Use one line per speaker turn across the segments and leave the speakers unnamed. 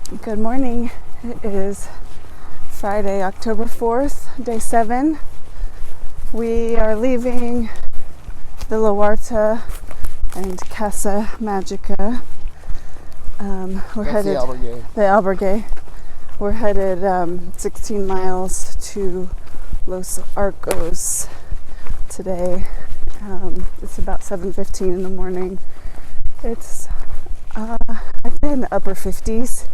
Good morning. It is Friday, October 4th, day 7. We are leaving Villa Huerta and Casa Magica. We're headed the Albergue. We're headed 16 miles to Los Arcos today. It's about 7:15 in the morning. It's I'd say in the upper 50s.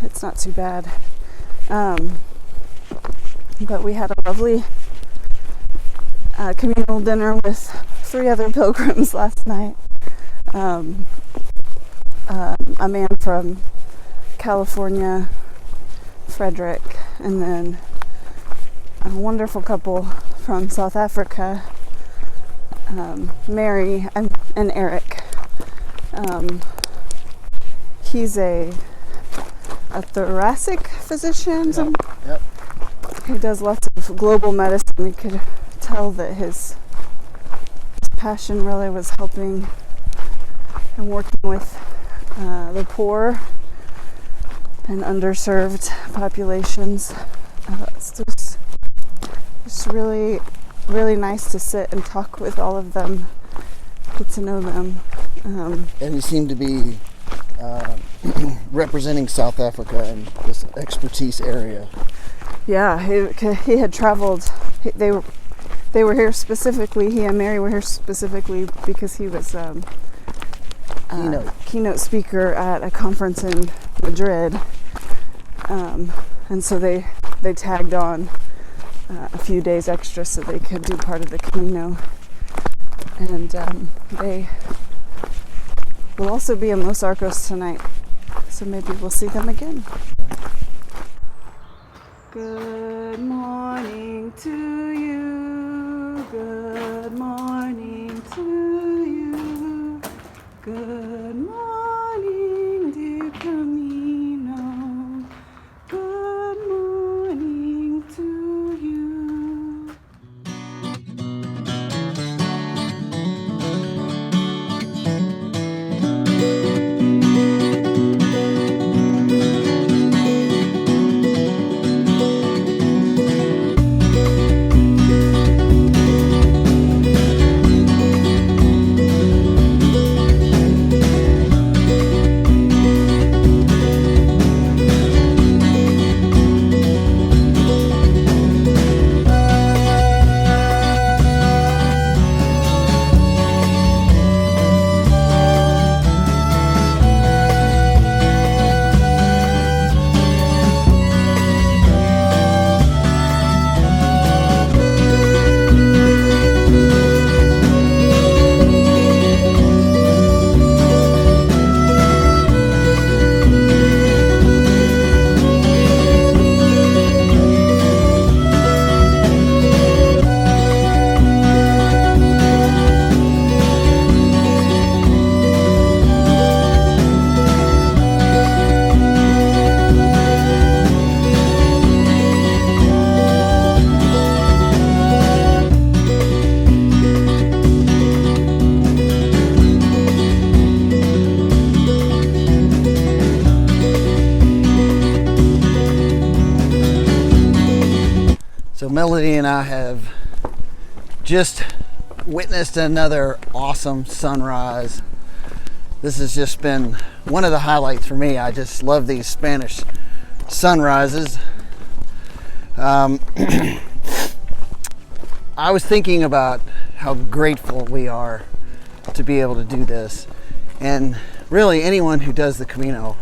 It's not too bad. But we had a lovely communal dinner with 3 other pilgrims last night. A man from California, Frederick, and then a wonderful couple from South Africa, Mary and Eric. He's a thoracic physician.
Yep.
He does lots of global medicine. We could tell that his passion really was helping and working with the poor and underserved populations. It's just really, really nice to sit and talk with all of them, get to know them.
And he seemed to be representing South Africa in this expertise area.
Yeah, he had traveled. They were here specifically. He and Mary were here specifically because he was keynote speaker at a conference in Madrid, and so they tagged on a few days extra so they could do part of the Camino, and they will also be in Los Arcos tonight, so maybe we'll see them again. Good morning to you. Good morning to you. Good morning, dear Camino. Good morning to you.
So Melody and I have just witnessed another awesome sunrise. This has just been one of the highlights for me. I just love these Spanish sunrises. I was thinking about how grateful we are to be able to do this. And really anyone who does the Camino,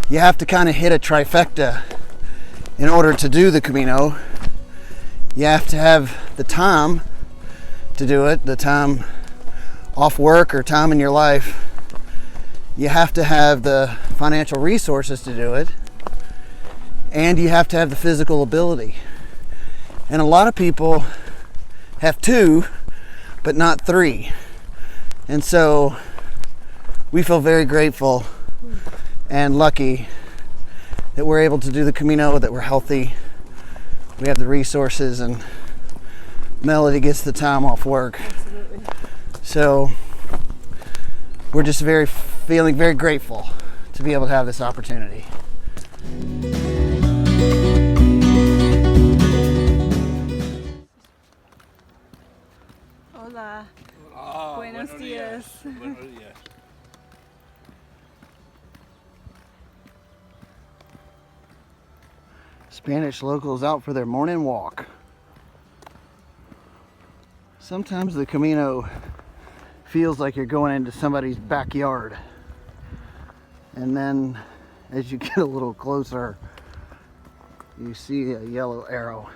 you have to kind of hit a trifecta in order to do the Camino. You have to have the time to do it, the time off work or time in your life. You have to have the financial resources to do it, and you have to have the physical ability. And a lot of people have 2, but not 3. And so we feel very grateful and lucky that we're able to do the Camino, that we're healthy, we have the resources, and Melody gets the time off work. Absolutely. So we're just feeling very grateful to to be able to have this opportunity.
Hola. Buenos
Buenos
días.
Buenos días.
Spanish locals out for their morning walk. Sometimes the Camino feels like you're going into somebody's backyard. And then as you get a little closer, you see a yellow arrow.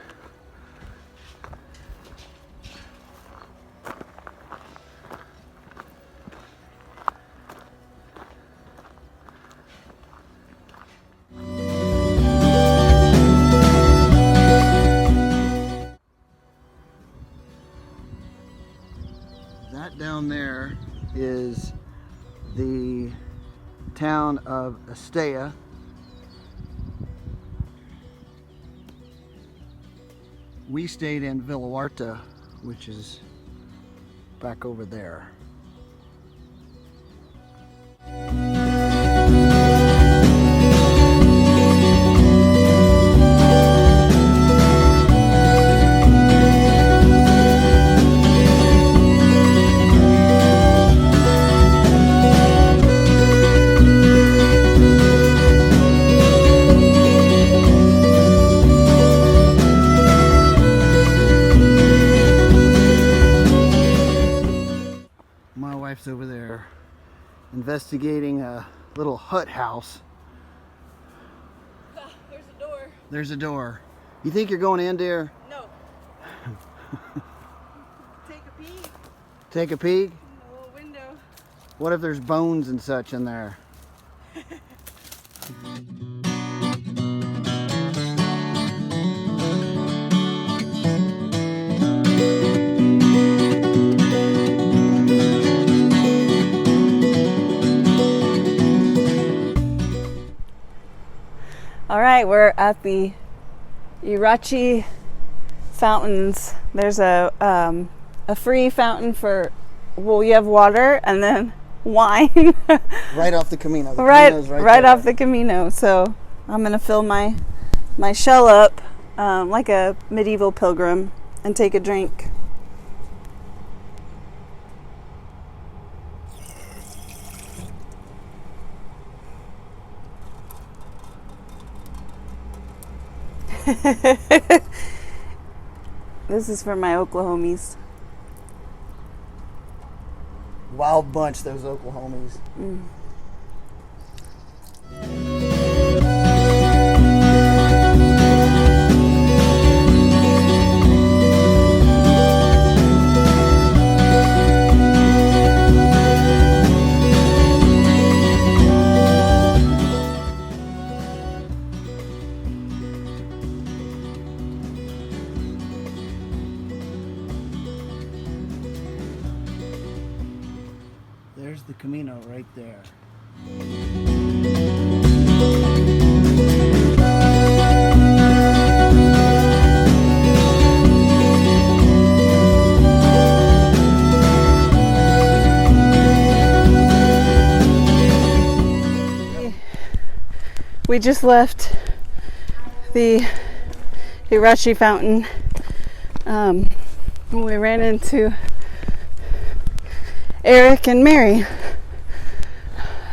That down there is the town of Estella. We stayed in Villahuerta, which is back over there. My wife's over there investigating a little hut house.
There's a door.
There's a door. You think you're going in, dear?
No. Take a peek
Take a peek?
in the little window.
What if there's bones and such in there?
All right, we're at the Irachi fountains. There's a free fountain for, well, you have water and then wine.
Right off the Camino. The
right
Camino's
right off
there.
the Camino. So I'm gonna fill my shell up like a medieval pilgrim and take a drink. This is for my Oklahomies.
Wild bunch, those Oklahomies. There's the Camino right there.
We just left the Irachi fountain. We ran into Eric and Mary,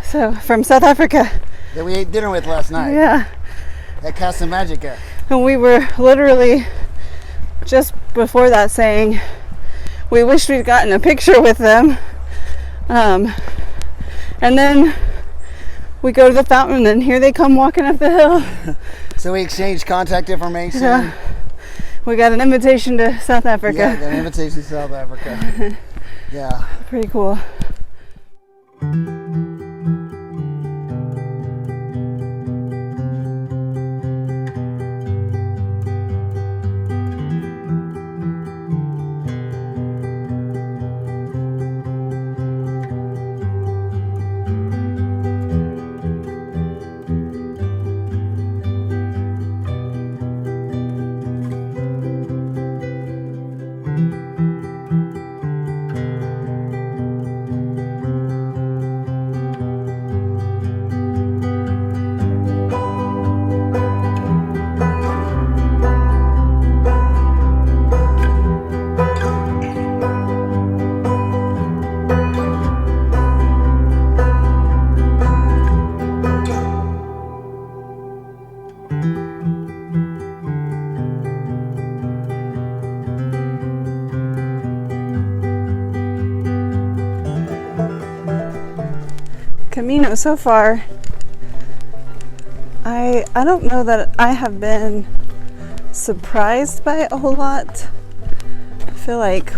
so from South Africa.
That we ate dinner with last night.
Yeah,
At Casa Magica.
and we were literally just before that saying we wish we'd gotten a picture with them. And then we go to the fountain and here they come walking up the hill.
So we exchanged contact information.
Yeah. We got an invitation to South Africa.
Yeah, got an invitation to South Africa. Yeah.
Pretty cool. so far, I don't know that I have been surprised by it a whole lot. I feel like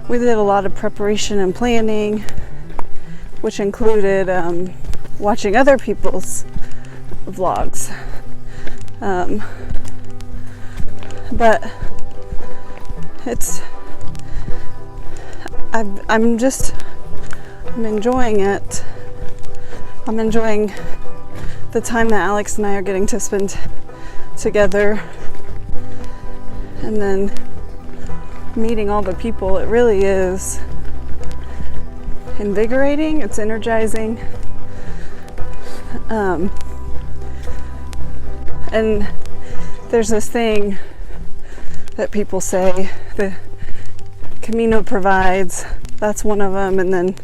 we did a lot of preparation and planning, which included watching other people's vlogs. But I'm enjoying it. I'm enjoying the time that Alex and I are getting to spend together, and then meeting all the people. It really is invigorating. It's energizing. And there's this thing that people say the Camino provides. That's one of them. And then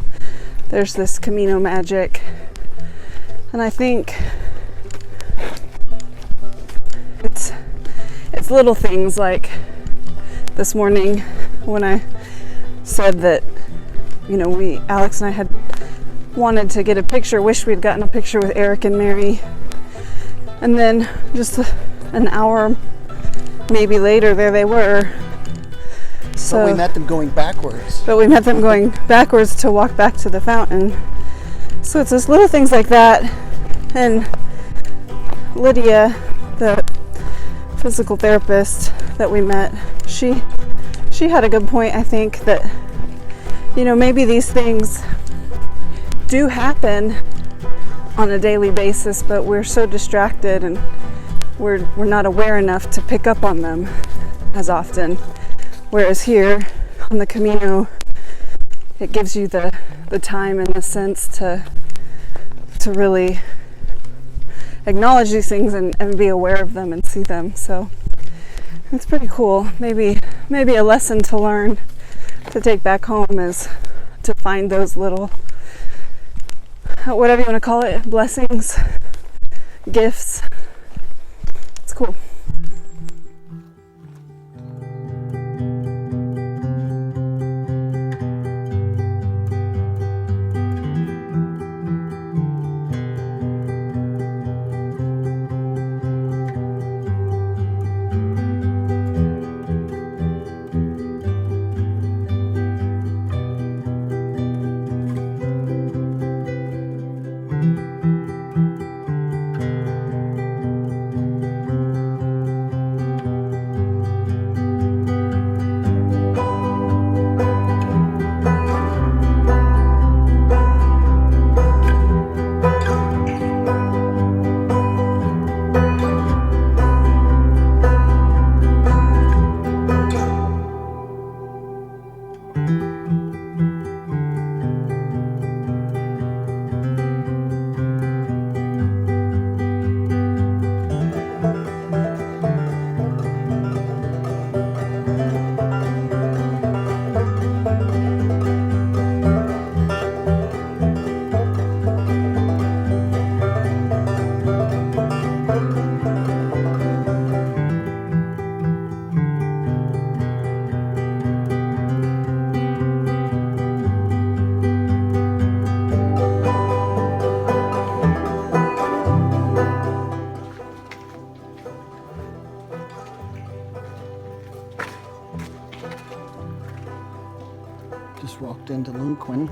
there's this Camino magic. And I think it's little things like this morning when I said that, Alex and I had wanted to get a picture, wished we'd gotten a picture with Eric and Mary. And then just an hour maybe later, there they were. So,
but we met them going backwards.
To walk back to the fountain. So it's just little things like that. And Lydia, the physical therapist that we met, she had a good point. I think that, maybe these things do happen on a daily basis, but we're so distracted and we're not aware enough to pick up on them as often. Whereas here on the Camino, it gives you the time and the sense to really acknowledge these things and be aware of them and see them. So it's pretty cool. Maybe a lesson to learn to take back home is to find those little, whatever you want to call it, blessings, gifts. It's cool.
Just walked into Luquin.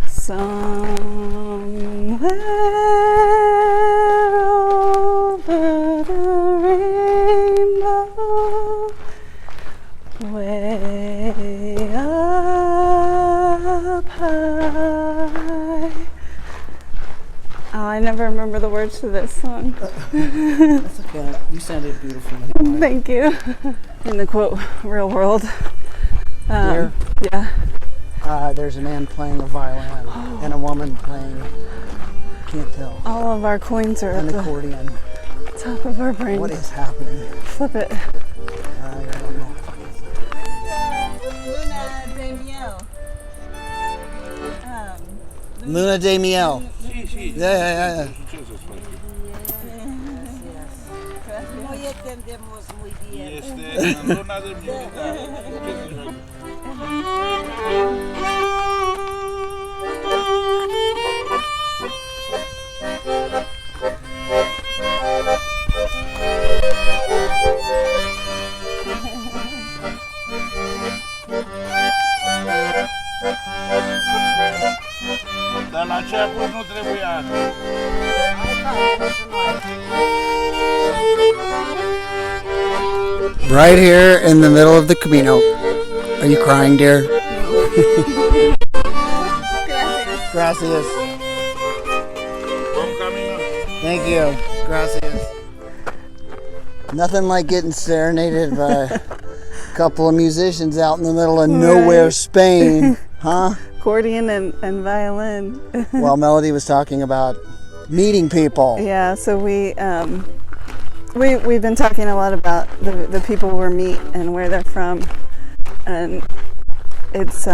Somewhere over the rainbow, way up high. Oh, I never remember the words to this song.
That's okay. You sounded beautiful.
Thank you. In the quote, real world.
Here?
Yeah.
There's a man playing a violin and a woman playing can't tell.
All of our coins are
An
at the
accordion.
top of our brain.
What is happening?
Flip it.
I don't know. Luna de Miel. Yeah.
Muy entendemos muy bien.
Luna de Miel. Dar la ceapă nu trebuia.
Right here in the middle of the Camino. Are you crying, dear? Gracias.
Bun camino.
Thank you. Gracias. Nothing like getting serenaded by a couple of musicians out in the middle of nowhere, Spain. Huh?
Accordion and violin.
While Melody was talking about meeting people.
Yeah, so we've been talking a lot about the people we meet and where they're from, and it's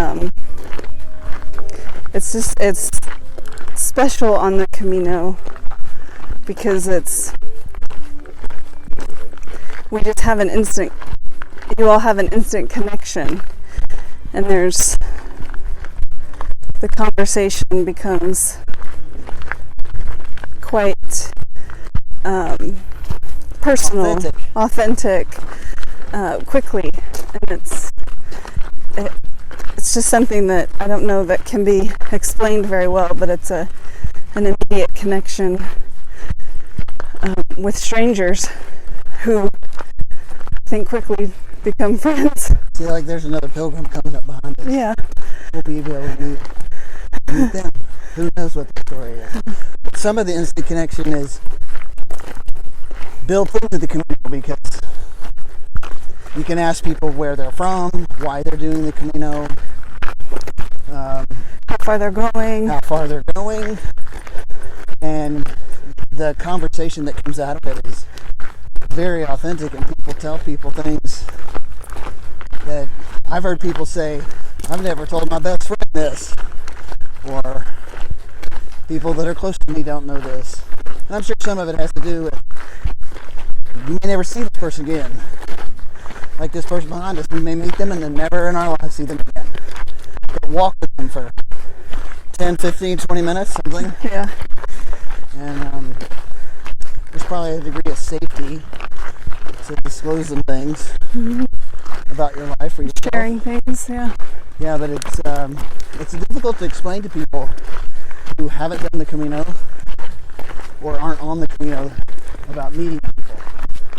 special on the Camino because we just have you all have an instant connection, and the conversation becomes quite personal, authentic, quickly, and it's just something that I don't know that can be explained very well, but it's an immediate connection with strangers who I think quickly become friends.
See, like there's another pilgrim coming up behind us.
Yeah.
We'll be able to meet them. Who knows what the story is? Some of the instant connection is built into the community because you can ask people where they're from, why they're doing the Camino,
how far they're going, and the conversation that comes out of it is very authentic, and people tell people things that I've heard people say, I've never told my best friend this, or people that are close to me don't know this. And I'm sure some of it has to do with we may never see this person again. Like this person behind us, we may meet them and then never in our lives see them again. But walk with them for 10, 15, 20 minutes, something.
Yeah.
And there's probably a degree of safety to disclose some things about your life or yourself.
Sharing things, yeah.
Yeah, but it's difficult to explain to people who haven't done the Camino or aren't on the Camino about meeting people.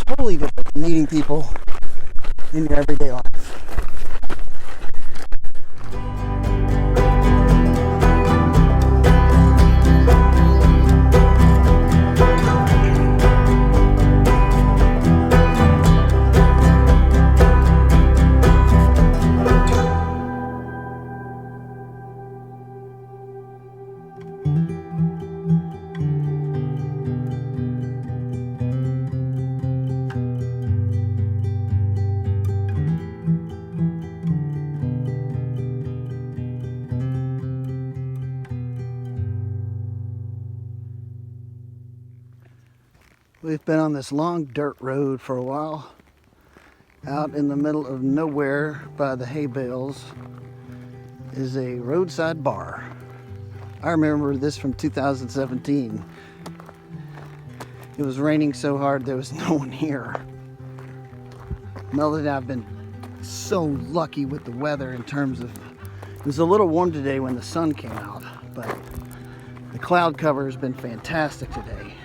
Totally different than meeting people in your everyday life. We've been on this long dirt road for a while. Out in the middle of nowhere by the hay bales is a roadside bar. I remember this from 2017. It was raining so hard there was no one here. Melody and I have been so lucky with the weather in terms of, it was a little warm today when the sun came out, but the cloud cover has been fantastic today.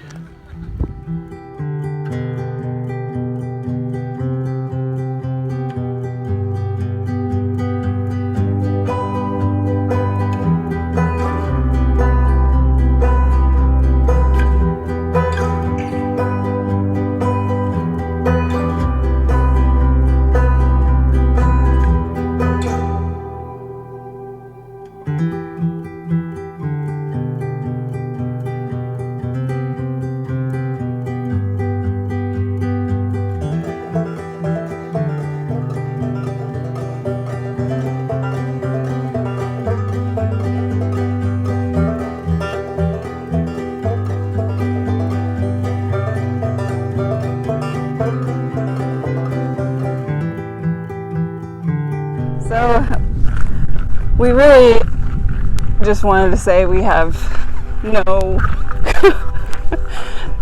really just wanted to say we have no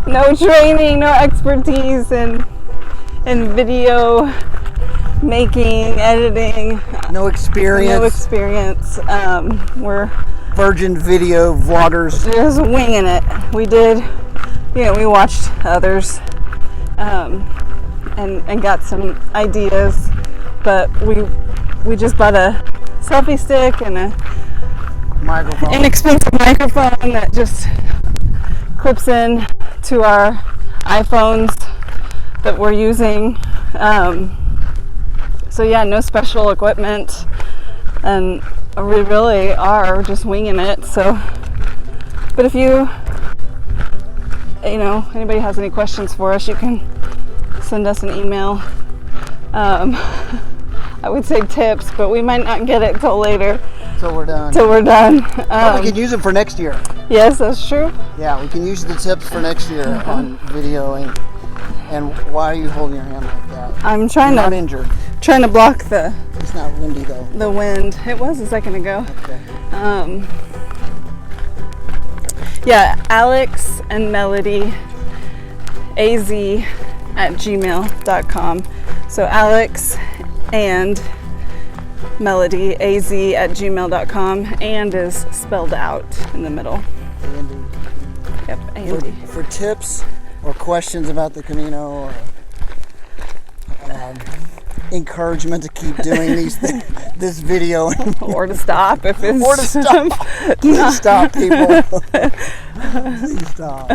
no training, no expertise in video making, editing.
No experience.
No experience. We're
Virgin video vloggers.
just winging it. We did, we watched others and got some ideas, but we just bought a selfie stick and a
Microphone.
inexpensive microphone that just clips in to our iPhones that we're using. So yeah, no special equipment, and we really are just winging it. So, but if anybody has any questions for us, you can send us an email. I would say tips, but we might not get it till later.
Till we're done.
But
we can use them for next year.
Yes, that's true.
Yeah, we can use the tips for next year on videoing. And why are you holding your hand like that?
I'm trying
You're
to
not injured.
trying to block
It's not windy though.
the wind. It was a second ago.
Okay.
Yeah, Alex and Melody az@gmail.com. So Alex and Melody az@gmail.com, and is spelled out in the middle.
Andy.
Yep, Andy.
For tips or questions about the Camino, or encouragement to keep doing this video,
Or to stop if it's
or to stop. Please stop, people. Please stop.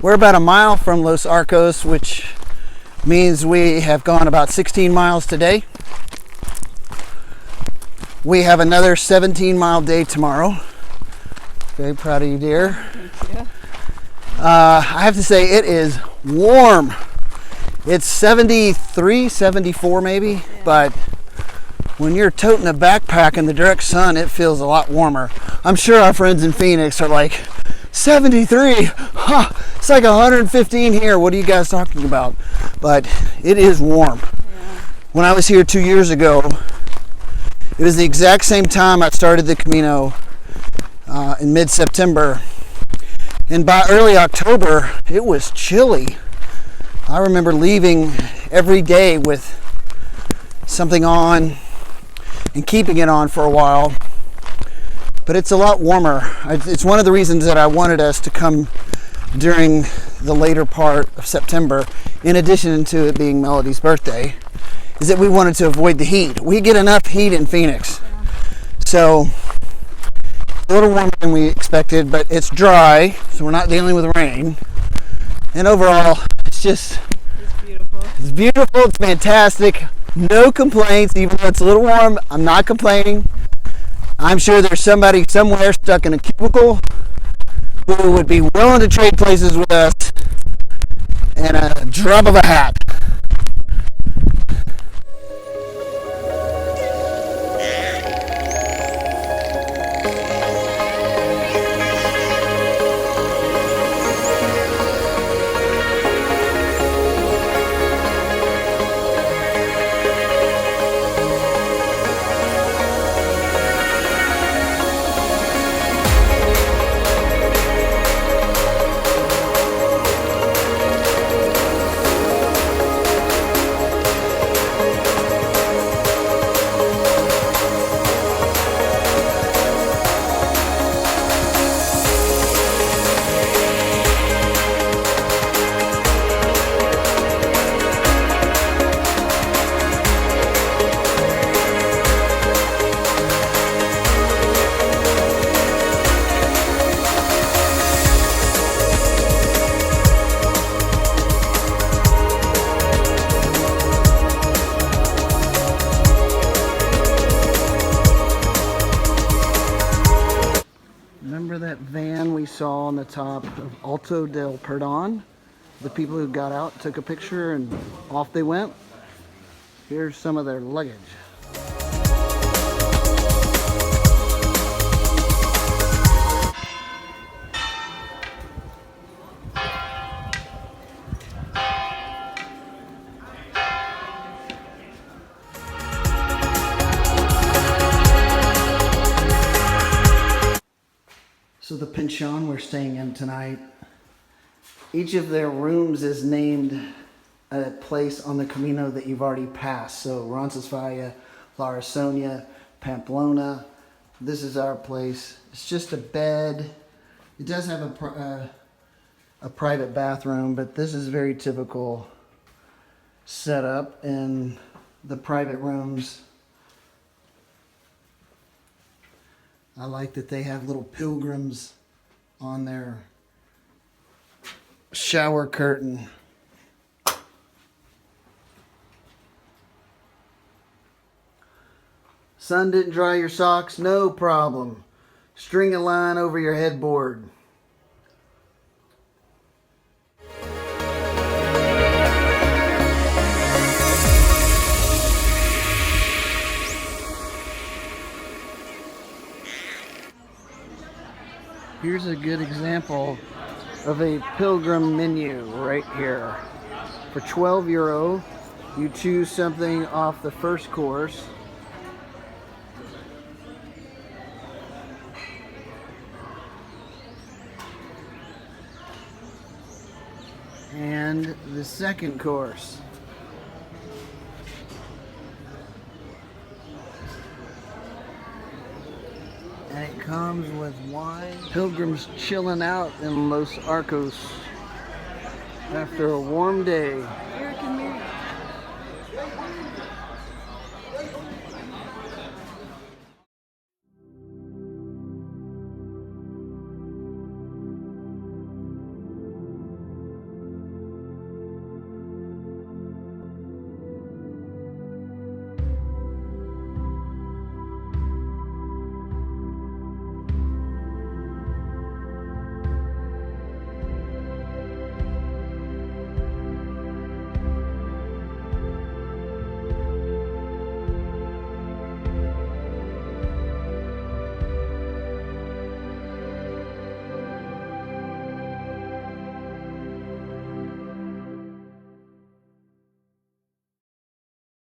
We're about a mile from Los Arcos, which means we have gone about 16 miles today. We have another 17-mile day tomorrow. Very proud of you, dear.
Thank you.
I have to say it is warm. It's 73, 74 maybe, but when you're toting a backpack in the direct sun, it feels a lot warmer. I'm sure our friends in Phoenix are like, 73, huh, it's like 115 here. What are you guys talking about? But it is warm.
Yeah.
When I was here 2 years ago, it was the exact same time I started the Camino in mid-September. And by early October, it was chilly. I remember leaving every day with something on and keeping it on for a while. But it's a lot warmer. It's one of the reasons that I wanted us to come during the later part of September, in addition to it being Melody's birthday, is that we wanted to avoid the heat. We get enough heat in Phoenix. So, a little warmer than we expected, but it's dry, so we're not dealing with rain. And overall, it's
beautiful.
It's beautiful, it's fantastic. No complaints, even though it's a little warm, I'm not complaining. I'm sure there's somebody somewhere stuck in a cubicle who would be willing to trade places with us in a drop of a hat. that van we saw on the top of Alto del Perdon. The people who got out took a picture and off they went. Here's some of their luggage. So the pension we're staying in tonight, each of their rooms is named a place on the Camino that you've already passed. So Roncesvalles, La Sonia, Pamplona. This is our place. It's just a bed. It does have a private bathroom, but this is very typical setup in the private rooms. I like that they have little pilgrims on their shower curtain. Sun didn't dry your socks? No problem. String a line over your headboard. Here's a good example of a pilgrim menu right here. For €12, you choose something off the first course. And the second course. And it comes with wine. Pilgrims chilling out in Los Arcos after a warm day.